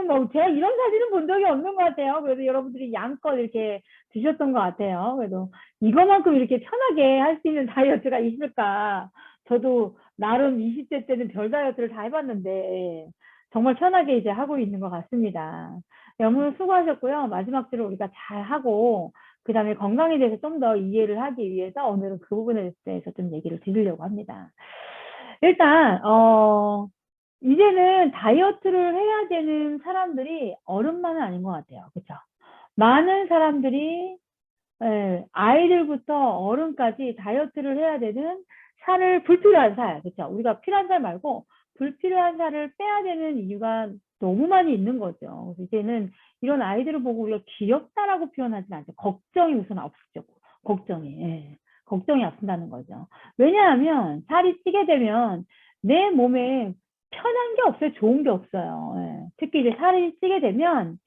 사진은 뭐 제가 이런 사진은 본 적이 없는 것 같아요. 그래도 여러분들이 양껏 이렇게 드셨던 것 같아요. 그래도 이거만큼 이렇게 편하게 할 수 있는 다이어트가 있을까? 저도 나름 20대 때는 별 다이어트를 다 해봤는데 정말 편하게 이제 하고 있는 것 같습니다. 너무 수고하셨고요. 마지막 주로 우리가 잘 하고 그 다음에 건강에 대해서 좀 더 이해를 하기 위해서 오늘은 그 부분에 대해서 좀 얘기를 드리려고 합니다. 일단 이제는 다이어트를 해야 되는 사람들이 어른만은 아닌 것 같아요. 그렇죠? 많은 사람들이 아이들부터 어른까지 다이어트를 해야 되는 살을 불필요한 살, 그렇죠? 우리가 필요한 살 말고 불필요한 살을 빼야 되는 이유가 너무 많이 있는 거죠. 그래서 이제는 이런 아이들을 보고 우리가 귀엽다라고 표현하지는 않죠. 걱정이 우선 앞서죠. 걱정이. 예. 걱정이 앞선다는 거죠. 왜냐하면 살이 찌게 되면 내 몸에 편한 게 없어요. 좋은 게 없어요. 예. 특히 이제 살이 찌게 되면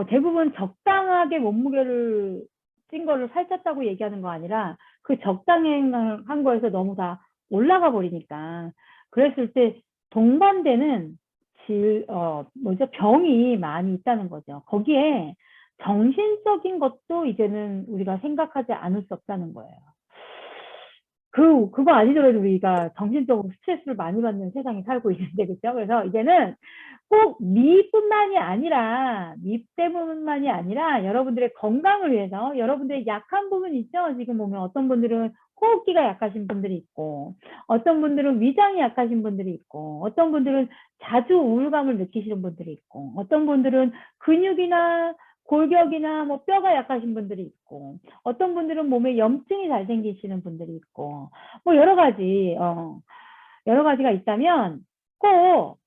대부분 적당하게 몸무게를 찐 거를 살쪘다고 얘기하는 거 아니라 그 적당한 거에서 너무 다 올라가 버리니까 그랬을 때 동반되는 뭐죠? 병이 많이 있다는 거죠. 거기에 정신적인 것도 이제는 우리가 생각하지 않을 수 없다는 거예요. 그거 아니더라도 우리가 정신적으로 스트레스를 많이 받는 세상에 살고 있는데, 그죠? 그래서 이제는 꼭 미뿐만이 아니라, 미 때문만이 아니라 여러분들의 건강을 위해서 여러분들의 약한 부분 있죠? 지금 보면 어떤 분들은 호흡기가 약하신 분들이 있고, 어떤 분들은 위장이 약하신 분들이 있고, 어떤 분들은 자주 우울감을 느끼시는 분들이 있고, 어떤 분들은 근육이나 골격이나 뭐 뼈가 약하신 분들이 있고, 어떤 분들은 몸에 염증이 잘 생기시는 분들이 있고, 뭐 여러 가지가 있다면 꼭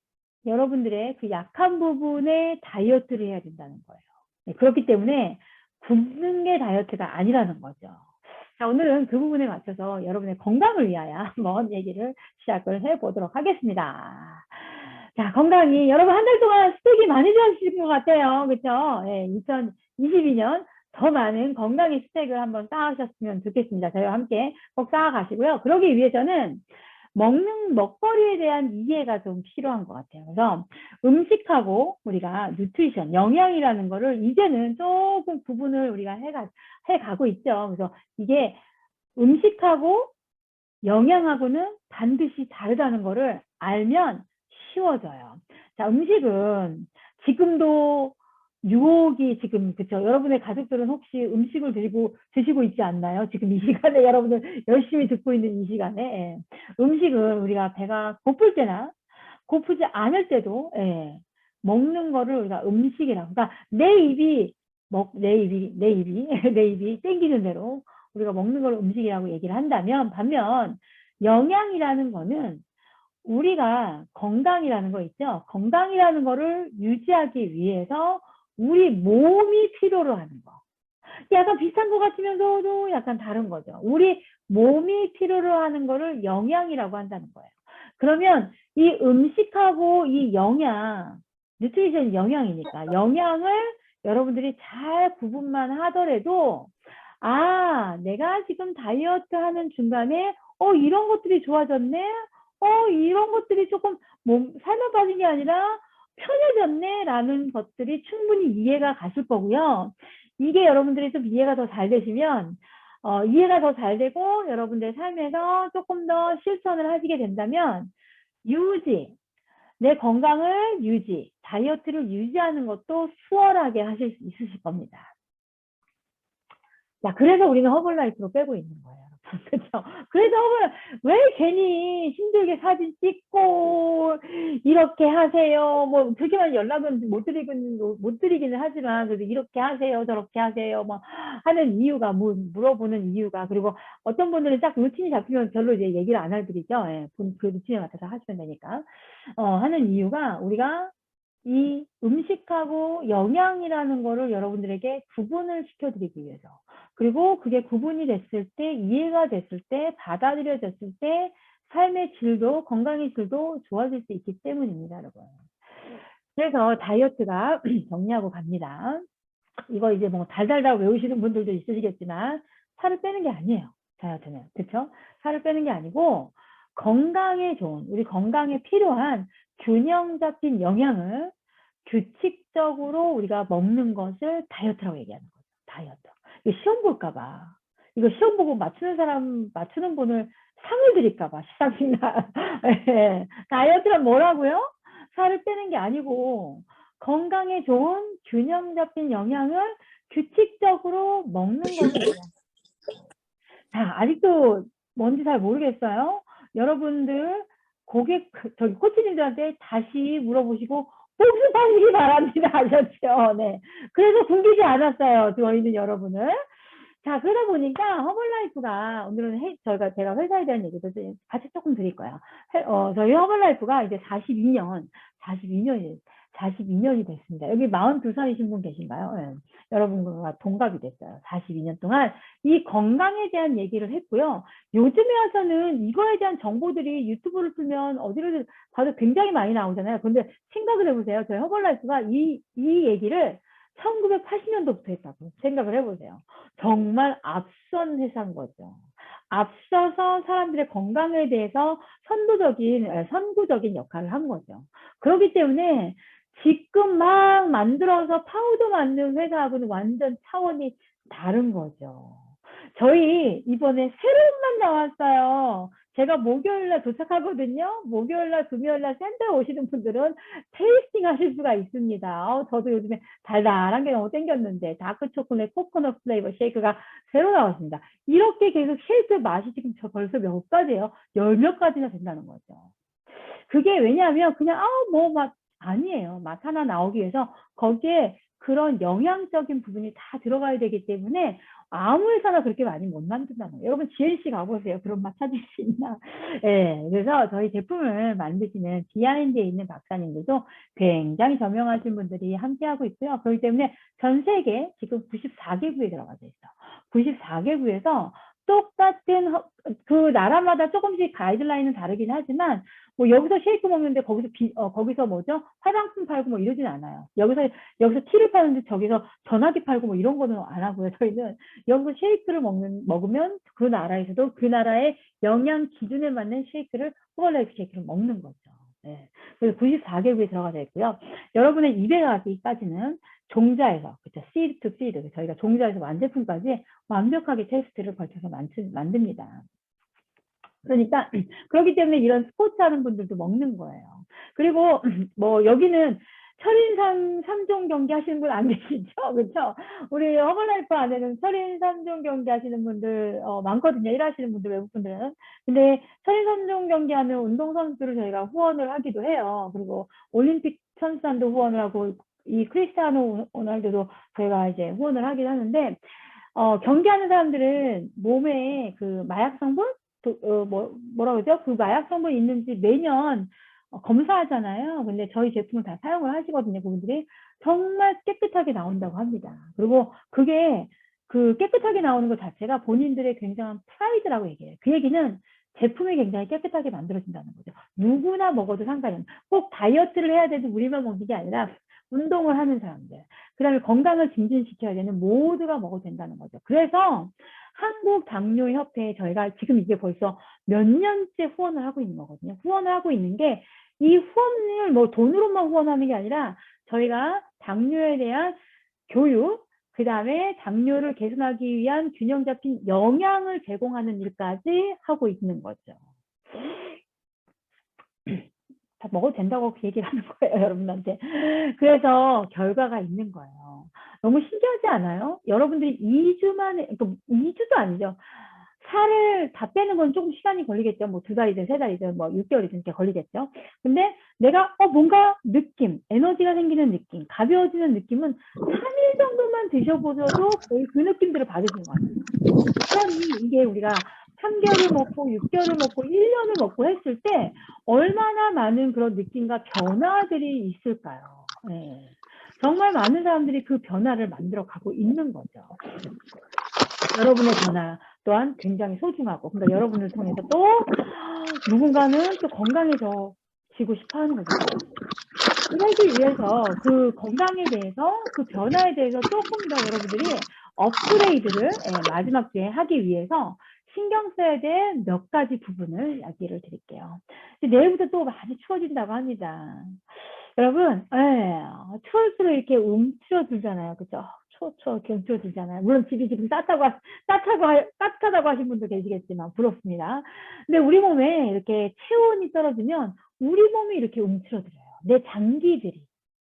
여러분들의 그 약한 부분에 다이어트를 해야 된다는 거예요. 네, 그렇기 때문에 굶는 게 다이어트가 아니라는 거죠. 자, 오늘은 그 부분에 맞춰서 여러분의 건강을 위하여 한번 얘기를 시작을 해보도록 하겠습니다. 자, 건강이 여러분 한 달 동안 스펙이 많이 좋아지신 것 같아요. 그렇죠? 네, 2022년 더 많은 건강의 스펙을 한번 쌓으셨으면 좋겠습니다. 저희와 함께 꼭 쌓아가시고요. 그러기 위해서는 먹는 먹거리에 대한 이해가 좀 필요한 것 같아요. 그래서 음식하고 우리가 뉴트리션, 영양이라는 거를 이제는 조금 구분을 우리가 해가고 있죠. 그래서 이게 음식하고 영양하고는 반드시 다르다는 거를 알면 쉬워져요. 자, 음식은 지금도 유혹이 지금, 그쵸? 여러분의 가족들은 혹시 음식을 드시고 있지 않나요? 지금 이 시간에 여러분들 열심히 듣고 있는 이 시간에. 예. 음식은 우리가 배가 고플 때나 고프지 않을 때도, 예, 먹는 거를 우리가 음식이라고. 그러니까 내 입이 땡기는 대로 우리가 먹는 걸 음식이라고 얘기를 한다면, 반면 영양이라는 거는 우리가 건강이라는 거 있죠. 건강이라는 거를 유지하기 위해서 우리 몸이 필요로 하는 거. 약간 비슷한 것 같으면서도 약간 다른 거죠. 우리 몸이 필요로 하는 거를 영양이라고 한다는 거예요. 그러면 이 음식하고 이 영양, 뉴트리션 영양이니까 영양을 여러분들이 잘 구분만 하더라도 내가 지금 다이어트 하는 중간에 이런 것들이 좋아졌네? 이런 것들이 조금 살만 빠진 게 아니라 편해졌네? 라는 것들이 충분히 이해가 가실 거고요. 이게 여러분들이 좀 이해가 더 잘 되시면, 이해가 더 잘 되고, 여러분들 삶에서 조금 더 실천을 하시게 된다면, 내 건강을 다이어트를 유지하는 것도 수월하게 하실 수 있으실 겁니다. 자, 그래서 우리는 허블라이프로 빼고 있는 거예요. 그렇죠? 그래서 왜 괜히 힘들게 사진 찍고 이렇게 하세요. 뭐 그렇게 많이 연락은 못 드리기는 하지만 그래도 이렇게 하세요, 저렇게 하세요. 뭐 하는 이유가 물어보는 이유가, 그리고 어떤 분들은 딱 루틴이 잡히면 별로 이제 얘기를 안 해드리죠. 예, 그 루틴에 맞춰서 하시면 되니까. 하는 이유가 우리가 이 음식하고 영양이라는 거를 여러분들에게 구분을 시켜드리기 위해서, 그리고 그게 구분이 됐을 때, 이해가 됐을 때, 받아들여졌을 때 삶의 질도, 건강의 질도 좋아질 수 있기 때문입니다, 여러분. 그래서 다이어트가 정리하고 갑니다. 이거 이제 뭐 달달달 외우시는 분들도 있으시겠지만 살을 빼는 게 아니에요, 다이어트는. 그렇죠? 살을 빼는 게 아니고 건강에 좋은, 우리 건강에 필요한 균형 잡힌 영양을 규칙적으로 우리가 먹는 것을 다이어트라고 얘기하는 거죠. 다이어트. 이거 시험 볼까 봐. 이거 시험 보고 맞추는 분을 상을 드릴까 봐. 시상식날. 네. 다이어트란 뭐라고요? 살을 빼는 게 아니고 건강에 좋은 균형 잡힌 영양을 규칙적으로 먹는 것을. 자, 아직도 뭔지 잘 모르겠어요. 여러분들 저기 코치님들한테 다시 물어보시고 복습하시기 바랍니다. 아셨죠? 네. 그래서 굶기지 않았어요. 저희는 여러분을. 자, 그러다 보니까 허벌라이프가 오늘은 제가 회사에 대한 얘기도 같이 조금 드릴 거예요. 저희 허벌라이프가 이제 42년이 됐습니다. 여기 42살이신 분 계신가요? 네. 여러분과 동갑이 됐어요. 42년 동안 이 건강에 대한 얘기를 했고요. 요즘에 와서는 이거에 대한 정보들이 유튜브를 틀면 어디를 봐도 굉장히 많이 나오잖아요. 근데 생각을 해보세요. 저희 허벌라이프가 이 얘기를 1980년도부터 했다고 생각을 해보세요. 정말 앞선 회사인 거죠. 앞서서 사람들의 건강에 대해서 선구적인 역할을 한 거죠. 그렇기 때문에 지금 막 만들어서 파우더 만드는 회사하고는 완전 차원이 다른 거죠. 저희 이번에 새로운 만 나왔어요. 제가 목요일날 도착하거든요. 목요일날, 금요일날 센터에 오시는 분들은 테이스팅 하실 수가 있습니다. 저도 요즘에 달달한 게 너무 땡겼는데 다크 초콜릿 코코넛 플레이버 쉐이크가 새로 나왔습니다. 이렇게 계속 쉐이크 맛이 지금 벌써 몇 가지예요? 10몇 가지나 된다는 거죠. 그게 왜냐하면 그냥 맛 아니에요. 맛 하나 나오기 위해서 거기에 그런 영양적인 부분이 다 들어가야 되기 때문에 아무 회사나 그렇게 많이 못 만든다는 거예요. 여러분 GNC 가보세요. 그런 맛 찾을 수 있나? 네, 그래서 저희 제품을 만드시는 비하인드에 있는 박사님들도 굉장히 저명하신 분들이 함께하고 있고요. 그렇기 때문에 전 세계 지금 94개국에 들어가져 있어. 94개국에서 똑같은 그 나라마다 조금씩 가이드라인은 다르긴 하지만 뭐 여기서 쉐이크 먹는데 거기서 뭐죠? 화장품 팔고 뭐 이러진 않아요. 여기서 티를 파는데 저기서 전화기 팔고 뭐 이런 거는 안 하고요. 저희는 여기서 쉐이크를 먹으면 그 나라에서도 그 나라의 영양 기준에 맞는 쉐이크를 허벌라이프 쉐이크를 먹는 거죠. 네. 그래서 94개국에 들어가져 있고요. 여러분의 입에 가기까지는 종자에서, 그렇죠. seed to feed. 저희가 종자에서 완제품까지 완벽하게 테스트를 거쳐서 만듭니다. 그러니까 그렇기 때문에 이런 스포츠 하는 분들도 먹는 거예요. 그리고 뭐 여기는 철인 3종 경기 하시는 분 안 계시죠? 그렇죠? 우리 허벌라이프 안에는 철인 3종 경기 하시는 분들 많거든요. 일하시는 분들, 외국 분들은. 근데 철인 3종 경기 하는 운동선수를 저희가 후원을 하기도 해요. 그리고 올림픽 선수단도 후원을 하고 이 크리스티아노 호날두도 저희가 이제 후원을 하긴 하는데 경기하는 사람들은 몸에 그 마약 성분 뭐라 그러죠? 그 마약 성분 있는지 매년 검사하잖아요. 근데 저희 제품을 다 사용을 하시거든요. 그분들이 정말 깨끗하게 나온다고 합니다. 그리고 그게 그 깨끗하게 나오는 것 자체가 본인들의 굉장한 프라이드라고 얘기해요. 그 얘기는 제품이 굉장히 깨끗하게 만들어진다는 거죠. 누구나 먹어도 상관이 없어요. 꼭 다이어트를 해야 되는 우리만 먹는 게 아니라 운동을 하는 사람들, 그 다음에 건강을 증진시켜야 되는 모두가 먹어도 된다는 거죠. 그래서 한국당뇨협회에 저희가 지금 이게 벌써 몇 년째 후원을 하고 있는 거거든요. 후원을 하고 있는 게 이 후원을 뭐 돈으로만 후원하는 게 아니라 저희가 당뇨에 대한 교육, 그 다음에 당뇨를 개선하기 위한 균형 잡힌 영양을 제공하는 일까지 하고 있는 거죠. 다 먹어도 된다고 그 얘기를 하는 거예요, 여러분한테. 그래서 결과가 있는 거예요. 너무 신기하지 않아요? 여러분들이 2주 만에, 2주도 아니죠. 살을 다 빼는 건 조금 시간이 걸리겠죠. 뭐 2달이든 3달이든 뭐 6개월이든 이렇게 걸리겠죠. 근데 내가 뭔가 느낌, 에너지가 생기는 느낌, 가벼워지는 느낌은 3일 정도만 드셔보셔도 거의 그 느낌들을 받으시는 것 같아요. 그러니 이게 우리가 3개월을 먹고 6개월을 먹고 1년을 먹고 했을 때 얼마나 많은 그런 느낌과 변화들이 있을까요? 네. 정말 많은 사람들이 그 변화를 만들어 가고 있는 거죠. 여러분의 변화 또한 굉장히 소중하고, 그러니까 여러분을 통해서 또 누군가는 또 건강해지고 싶어 하는 거죠. 이러기 위해서 그 건강에 대해서, 그 변화에 대해서 조금 더 여러분들이 업그레이드를 마지막 주에 하기 위해서 신경 써야 될 몇 가지 부분을 이야기를 드릴게요. 내일부터 또 많이 추워진다고 합니다. 여러분, 추울수록 이렇게 움츠러들잖아요. 그죠? 이렇게 움츠러들잖아요. 물론 집이 지금 따뜻하다고 하신 분도 계시겠지만, 부럽습니다. 근데 우리 몸에 이렇게 체온이 떨어지면, 우리 몸이 이렇게 움츠러들어요. 내 장기들이.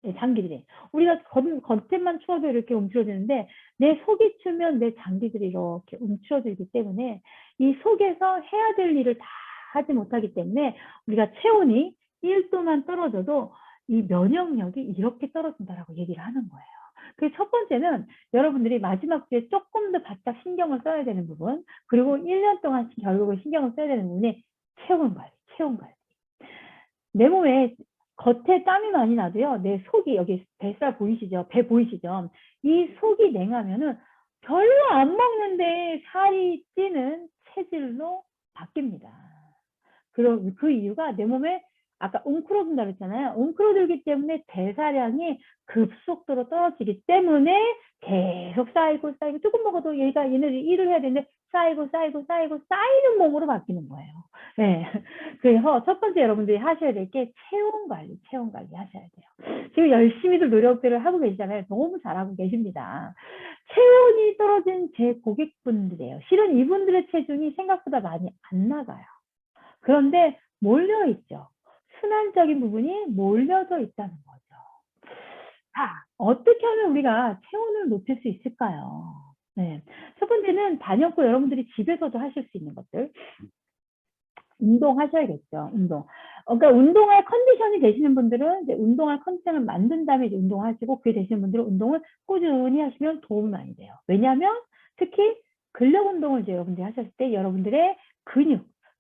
네, 장기들이. 우리가 겉에만 추워도 이렇게 움츠러드는데, 내 속이 추면 내 장기들이 이렇게 움츠러들기 때문에, 이 속에서 해야 될 일을 다 하지 못하기 때문에, 우리가 체온이 1도만 떨어져도 이 면역력이 이렇게 떨어진다라고 얘기를 하는 거예요. 그 첫 번째는 여러분들이 마지막 주에 조금 더 바짝 신경을 써야 되는 부분, 그리고 1년 동안 결국은 신경을 써야 되는 부분이 체온 관리, 체온 관리. 내 몸에 겉에 땀이 많이 나도요, 내 속이, 여기 뱃살 보이시죠? 배 보이시죠? 이 속이 냉하면은 별로 안 먹는데 살이 찌는 체질로 바뀝니다. 그럼 그 이유가 내 몸에 아까 웅크러든다 그랬잖아요. 웅크러들기 때문에 대사량이 급속도로 떨어지기 때문에 계속 쌓이고 조금 먹어도 얘네들이 일을 해야 되는데 쌓이고 쌓이는 몸으로 바뀌는 거예요. 네. 그래서 첫 번째 여러분들이 하셔야 될 게 체온 관리 하셔야 돼요. 지금 열심히들 노력들을 하고 계시잖아요. 너무 잘하고 계십니다. 체온이 떨어진 제 고객분들이에요. 실은 이분들의 체중이 생각보다 많이 안 나가요. 그런데 몰려있죠. 순환적인 부분이 몰려져 있다는 거죠. 자, 어떻게 하면 우리가 체온을 높일 수 있을까요? 네. 첫 번째는 단연코 여러분들이 집에서도 하실 수 있는 것들. 운동하셔야겠죠. 운동. 그러니까 운동할 컨디션이 되시는 분들은 이제 운동할 컨디션을 만든 다음에 이제 운동하시고, 그게 되시는 분들은 운동을 꾸준히 하시면 도움이 많이 돼요. 왜냐하면 특히 근력 운동을 이제 여러분들이 하셨을 때 여러분들의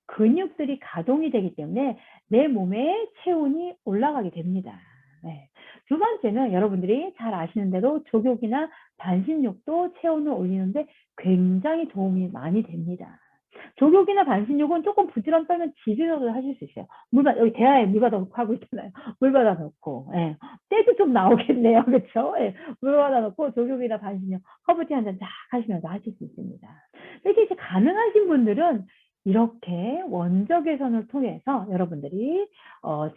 근육들이 가동이 되기 때문에 내 몸의 체온이 올라가게 됩니다. 네. 두 번째는 여러분들이 잘 아시는 대로 족욕이나 반신욕도 체온을 올리는데 굉장히 도움이 많이 됩니다. 족욕이나 반신욕은 조금 부지런 떨면 집에서도 하실 수 있어요. 여기 대야에 물 받아 놓고 하고 있잖아요. 물 받아 놓고. 예. 때도 좀 나오겠네요. 그렇죠? 예. 물 받아 놓고 족욕이나 반신욕, 허브티 한 잔 쫙 하시면서 하실 수 있습니다. 이렇게 이제 가능하신 분들은 이렇게 원적 개선을 통해서 여러분들이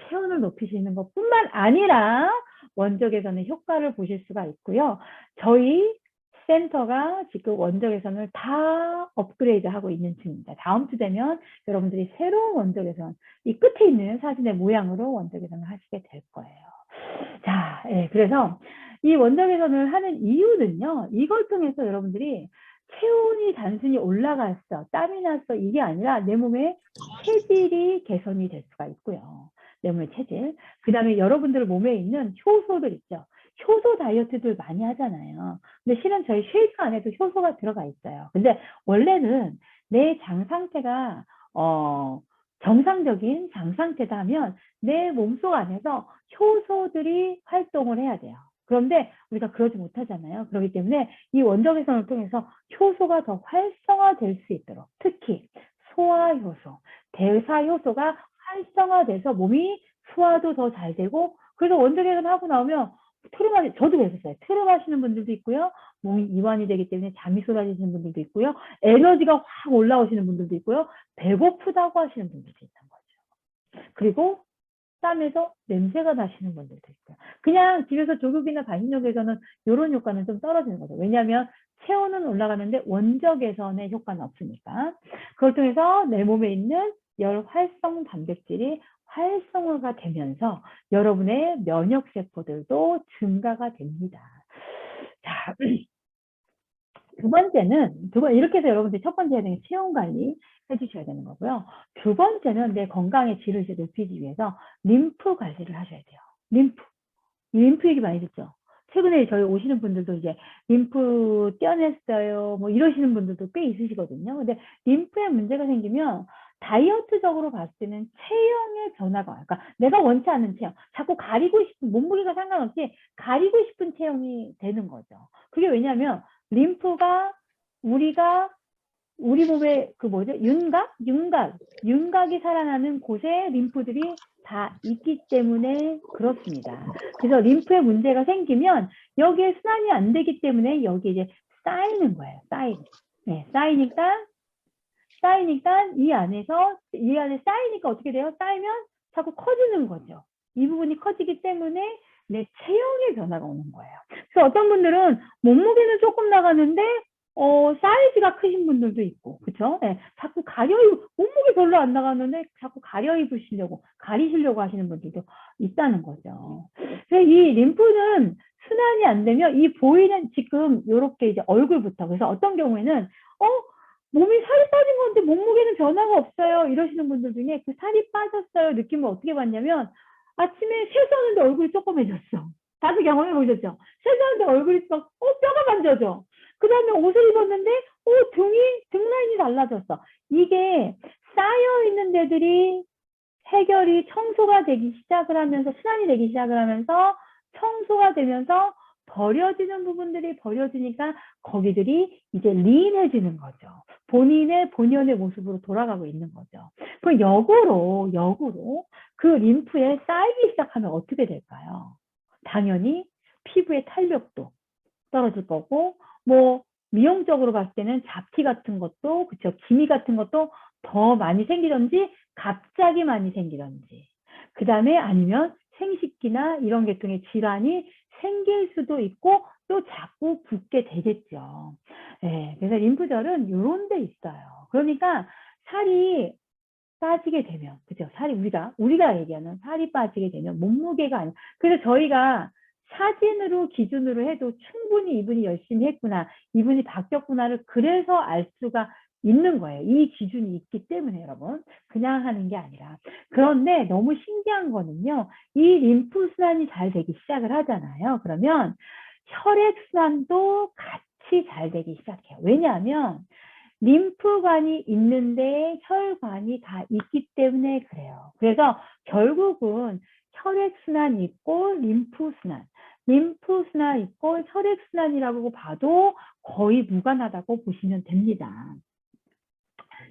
체온을 높이시는 것뿐만 아니라 원적 개선의 효과를 보실 수가 있고요. 저희 센터가 지금 원적 개선을 다 업그레이드하고 있는 중입니다. 다음 주 되면 여러분들이 새로운 원적 개선, 이 끝에 있는 사진의 모양으로 원적 개선을 하시게 될 거예요. 자, 그래서 이 원적 개선을 하는 이유는요, 이걸 통해서 여러분들이 체온이 단순히 올라갔어, 땀이 났어, 이게 아니라 내 몸의 체질이 개선이 될 수가 있고요. 내 몸의 체질. 그 다음에 여러분들 몸에 있는 효소들 있죠. 효소 다이어트들 많이 하잖아요. 근데 실은 저희 쉐이크 안에도 효소가 들어가 있어요. 근데 원래는 내 장 상태가 정상적인 장 상태다 하면 내 몸속 안에서 효소들이 활동을 해야 돼요. 그런데 우리가 그러지 못하잖아요. 그렇기 때문에 이 원적 개선을 통해서 효소가 더 활성화될 수 있도록, 특히 소화효소, 대사효소가 활성화돼서 몸이 소화도 더 잘 되고, 그래서 원적 개선하고 나오면 저도 그랬었어요. 트름 하시는 분들도 있고요. 몸이 이완이 되기 때문에 잠이 쏟아지시는 분들도 있고요. 에너지가 확 올라오시는 분들도 있고요. 배고프다고 하시는 분들도 있는 거죠. 그리고 땀에서 냄새가 나시는 분들도 있고요. 그냥 집에서 족욕이나 반신욕에서는 이런 효과는 좀 떨어지는 거죠. 왜냐하면 체온은 올라가는데 원적 개선의 효과는 없으니까. 그걸 통해서 내 몸에 있는 열 활성 단백질이 활성화가 되면서 여러분의 면역세포들도 증가가 됩니다. 자, 이렇게 해서 여러분들이 첫 번째 해야 되는 체온 관리 해주셔야 되는 거고요. 두 번째는 내 건강의 질을 이제 높이기 위해서 림프 관리를 하셔야 돼요. 림프 얘기 많이 듣죠? 최근에 저희 오시는 분들도 이제 림프 떼어냈어요. 뭐 이러시는 분들도 꽤 있으시거든요. 근데 림프에 문제가 생기면 다이어트적으로 봤을 때는 체형의 변화가 와요. 그러니까 내가 원치 않는 체형, 자꾸 가리고 싶은, 몸무게가 상관없이 가리고 싶은 체형이 되는 거죠. 그게 왜냐하면 림프가 우리 몸에 그 뭐죠? 윤곽이 살아나는 곳에 림프들이 다 있기 때문에 그렇습니다. 그래서 림프에 문제가 생기면 여기에 순환이 안 되기 때문에 여기 이제 쌓이는 거예요. 네, 쌓이니까 이 안에 쌓이니까 어떻게 돼요? 쌓이면 자꾸 커지는 거죠. 이 부분이 커지기 때문에 내 체형의 변화가 오는 거예요. 그래서 어떤 분들은 몸무게는 조금 나가는데 사이즈가 크신 분들도 있고, 그쵸? 네, 자꾸 몸무게 별로 안 나가는데 자꾸 가리시려고 하시는 분들도 있다는 거죠. 그래서 이 림프는 순환이 안 되면 이 보이는 지금 이렇게 이제 얼굴부터, 그래서 어떤 경우에는, 몸이 살이 빠진 건데 몸무게는 변화가 없어요. 이러시는 분들 중에 그 살이 빠졌어요. 느낌을 어떻게 받냐면 아침에 세수하는데 얼굴이 조그매졌어. 다들 경험해 보셨죠? 세수하는데 얼굴이 뼈가 만져져. 그 다음에 옷을 입었는데, 등 라인이 달라졌어. 이게 쌓여있는 데들이 해결이 청소가 되기 시작을 하면서, 순환이 되기 시작을 하면서, 청소가 되면서, 버려지는 부분들이 버려지니까 거기들이 이제 리인해지는 거죠. 본연의 모습으로 돌아가고 있는 거죠. 그 역으로 그 림프에 쌓이기 시작하면 어떻게 될까요? 당연히 피부의 탄력도 떨어질 거고, 뭐 미용적으로 봤을 때는 잡티 같은 것도, 그쵸, 기미 같은 것도 더 많이 생기던지 갑자기 많이 생기던지, 그 다음에 아니면 생식기나 이런 계통의 질환이 생길 수도 있고 또 자꾸 붓게 되겠죠. 네, 그래서 림프절은 이런 데 있어요. 그러니까 살이 빠지게 되면, 그죠? 우리가 얘기하는 살이 빠지게 되면 몸무게가 아니야. 그래서 저희가 사진으로 기준으로 해도 충분히 이분이 열심히 했구나, 이분이 바뀌었구나를 그래서 알 수가 있는 거예요. 이 기준이 있기 때문에 여러분. 그냥 하는 게 아니라. 그런데 너무 신기한 거는요. 이 림프순환이 잘 되기 시작을 하잖아요. 그러면 혈액순환도 같이 잘 되기 시작해요. 왜냐하면 림프관이 있는데 혈관이 다 있기 때문에 그래요. 그래서 결국은 혈액순환이 있고 림프순환 있고 혈액순환이라고 봐도 거의 무관하다고 보시면 됩니다.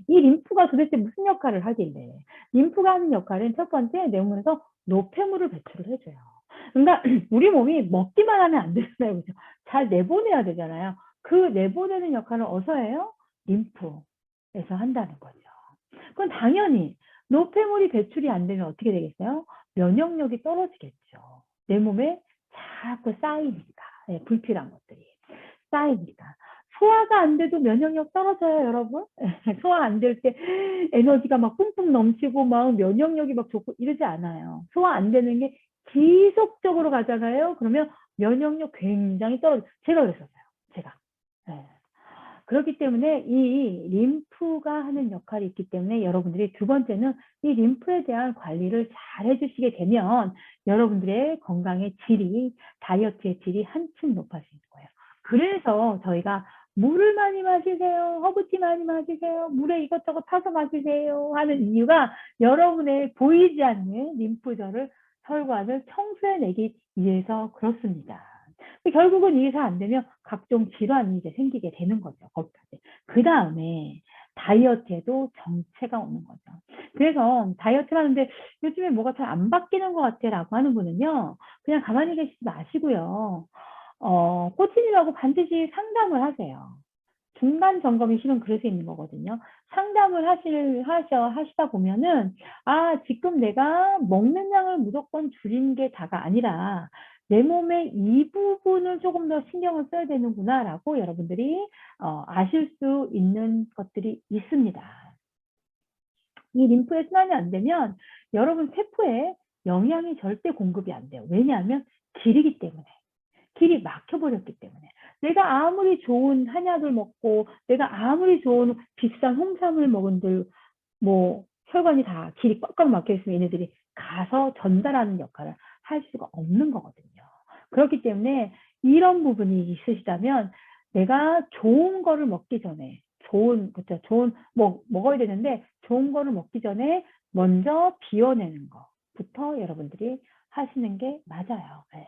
이 림프가 도대체 무슨 역할을 하길래? 림프가 하는 역할은 첫 번째, 내 몸에서 노폐물을 배출을 해줘요. 그러니까 우리 몸이 먹기만 하면 안 되잖아요. 그죠? 잘 내보내야 되잖아요. 그 내보내는 역할을 어디서 해요? 림프에서 한다는 거죠. 그럼 당연히 노폐물이 배출이 안 되면 어떻게 되겠어요? 면역력이 떨어지겠죠. 내 몸에 자꾸 쌓이니까. 네, 불필요한 것들이 쌓이니까. 소화가 안 돼도 면역력 떨어져요, 여러분. 소화 안 될 때 에너지가 막 뿜뿜 넘치고 막 면역력이 막 좋고 이러지 않아요. 소화 안 되는 게 지속적으로 가잖아요. 그러면 면역력 굉장히 떨어져요. 제가 그랬었어요. 제가. 네. 그렇기 때문에 이 림프가 하는 역할이 있기 때문에 여러분들이 두 번째는 이 림프에 대한 관리를 잘 해주시게 되면 여러분들의 건강의 질이, 다이어트의 질이 한층 높아질 거예요. 그래서 저희가 물을 많이 마시세요. 허브티 많이 마시세요. 물에 이것저것 타서 마시세요. 하는 이유가 여러분의 보이지 않는 림프절을, 혈관을 청소해내기 위해서 그렇습니다. 결국은 이게 잘 안 되면 각종 질환이 이제 생기게 되는 거죠. 거기까지. 그 다음에 다이어트에도 정체가 오는 거죠. 그래서 다이어트를 하는데 요즘에 뭐가 잘 안 바뀌는 것 같아 라고 하는 분은요. 그냥 가만히 계시지 마시고요. 코치님하고 반드시 상담을 하세요. 중간 점검이 실은 그래서 있는 거거든요. 상담을 하시다 보면은, 지금 내가 먹는 양을 무조건 줄인 게 다가 아니라, 내 몸의 이 부분을 조금 더 신경을 써야 되는구나, 라고 여러분들이, 아실 수 있는 것들이 있습니다. 이 림프의 순환이 안 되면, 여러분 세포에 영양이 절대 공급이 안 돼요. 왜냐하면 길이기 때문에. 길이 막혀버렸기 때문에. 내가 아무리 좋은 한약을 먹고 내가 아무리 좋은 비싼 홍삼을 먹은들 뭐 혈관이 다 길이 꽉꽉 막혀 있으면 얘네들이 가서 전달하는 역할을 할 수가 없는 거거든요. 그렇기 때문에 이런 부분이 있으시다면 내가 좋은 거를 먹기 전에 그렇죠. 먹어야 되는데 좋은 거를 먹기 전에 먼저 비워내는 거부터 여러분들이 하시는 게 맞아요. 네.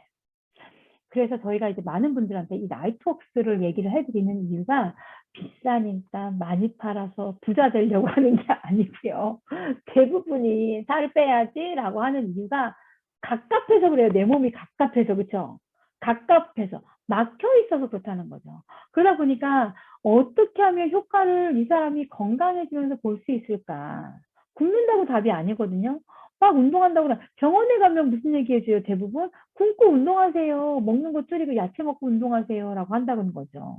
그래서 저희가 이제 많은 분들한테 이 나이트웍스를 얘기를 해드리는 이유가 비싸니까 많이 팔아서 부자 되려고 하는 게 아니고요. 대부분이 살 빼야지라고 하는 이유가 갑갑해서 그래요. 내 몸이 갑갑해서, 그렇죠? 갑갑해서 막혀 있어서 그렇다는 거죠. 그러다 보니까 어떻게 하면 효과를 이 사람이 건강해지면서 볼 수 있을까? 굶는다고 답이 아니거든요. 막 운동한다고 병원에 가면 무슨 얘기 해줘요? 대부분 굶고 운동하세요. 먹는 거 줄이고 야채 먹고 운동하세요. 라고 한다는 거죠.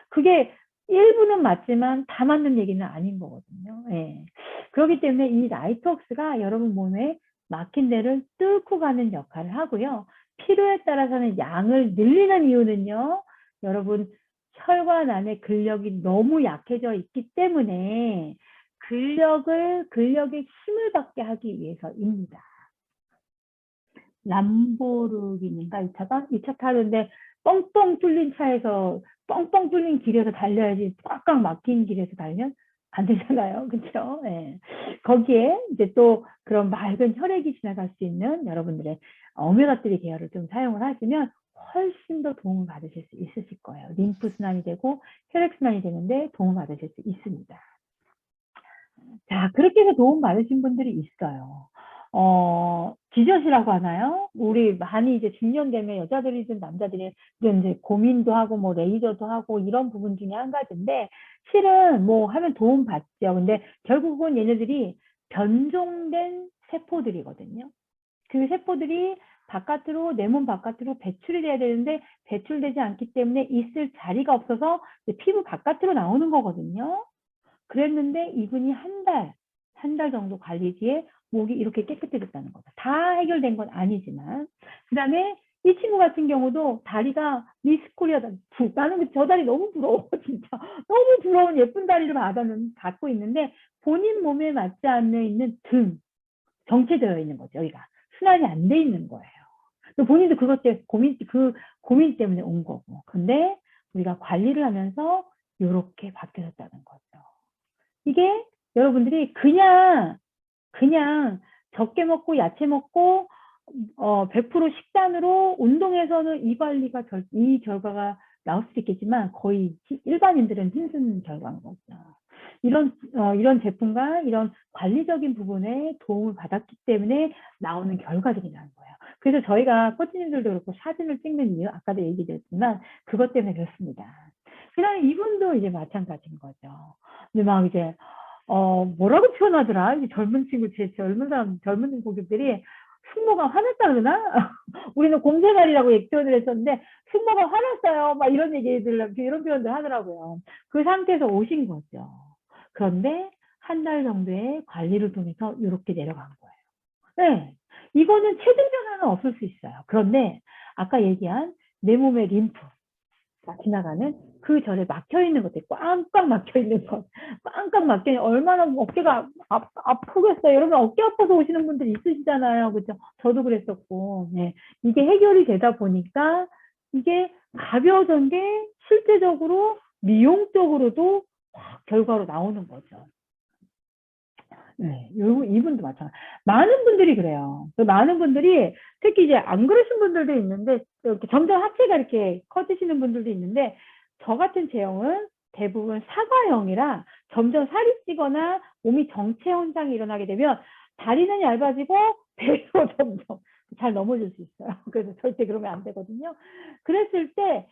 그게 일부는 맞지만 다 맞는 얘기는 아닌 거거든요. 예. 그렇기 때문에 이 나이트웍스가 여러분 몸에 막힌 데를 뚫고 가는 역할을 하고요. 필요에 따라서는 양을 늘리는 이유는요. 여러분 혈관 안에 근력이 너무 약해져 있기 때문에 근력의 힘을 받게 하기 위해서입니다. 람보르기니인가 이 차가? 이 차 타는데 뻥뻥 뚫린 차에서 뻥뻥 뚫린 길에서 달려야지 꽉꽉 막힌 길에서 달면 안 되잖아요. 그렇죠? 네. 거기에 이제 또 그런 맑은 혈액이 지나갈 수 있는 여러분들의 오메가3 계열을 좀 사용을 하시면 훨씬 더 도움을 받으실 수 있으실 거예요. 림프 순환이 되고 혈액 순환이 되는데 도움을 받으실 수 있습니다. 자, 그렇게 해서 도움 받으신 분들이 있어요. 기저시라고 하나요? 우리 많이 이제 중년 되면 여자들이든 남자들이 이제 고민도 하고 뭐 레이저도 하고 이런 부분 중에 한 가지인데 실은 뭐 하면 도움 받죠. 근데 결국은 얘네들이 변종된 세포들이거든요. 그 세포들이 바깥으로 내 몸 바깥으로 배출이 돼야 되는데 배출되지 않기 때문에 있을 자리가 없어서 피부 바깥으로 나오는 거거든요. 그랬는데 이분이 한 달 정도 관리 뒤에 목이 이렇게 깨끗해졌다는 거죠. 다 해결된 건 아니지만. 그 다음에 이 친구 같은 경우도 다리가 미스 코리아다. 나는 저 다리 너무 부러워, 진짜. 너무 부러운 예쁜 다리를 갖고 있는데 본인 몸에 맞지 않는 있는 등, 정체되어 있는 거죠, 여기가. 순환이 안 돼 있는 거예요. 본인도 그것 때문에 고민 때문에 온 거고. 근데 우리가 관리를 하면서 이렇게 바뀌어졌다는 거죠. 이게 여러분들이 그냥 적게 먹고 야채 먹고 100% 식단으로 운동해서는 이 결과가 나올 수 있겠지만 거의 일반인들은 힘든 결과인 거죠. 이런 제품과 이런 관리적인 부분에 도움을 받았기 때문에 나오는 결과들이라는 거예요. 그래서 저희가 코치님들도 그렇고 사진을 찍는 이유, 아까도 얘기드렸지만 그것 때문에 그렇습니다. 그 다음에 이분도 이제 마찬가지인 거죠. 근데 막 이제 뭐라고 표현하더라? 이 젊은 친구, 젊은 고객들이 숙모가 화났다 그러나? 우리는 공생활이라고 표현을 했었는데, 숙모가 화났어요. 막 이런 이런 표현들 하더라고요. 그 상태에서 오신 거죠. 그런데 한 달 정도의 관리를 통해서 이렇게 내려간 거예요. 네. 이거는 체중 변화는 없을 수 있어요. 그런데 아까 얘기한 내 몸의 림프, 지나가는 그 절에 막혀 있는 것들, 꽝꽝 막혀 있는 것, 꽝꽝 막혀 있는, 얼마나 어깨가 아프겠어요. 여러분 어깨 아파서 오시는 분들 있으시잖아요. 그죠? 저도 그랬었고, 네. 이게 해결이 되다 보니까 이게 가벼워진 게 실제적으로 미용적으로도 결과로 나오는 거죠. 네, 이분도 마찬가지. 많은 분들이 그래요. 많은 분들이 특히 이제 안 그러신 분들도 있는데 이렇게 점점 하체가 이렇게 커지시는 분들도 있는데 저 같은 체형은 대부분 사과형이라 점점 살이 찌거나 몸이 정체 현상이 일어나게 되면 다리는 얇아지고 배로 점점 잘 넘어질 수 있어요. 그래서 절대 그러면 안 되거든요. 그랬을 때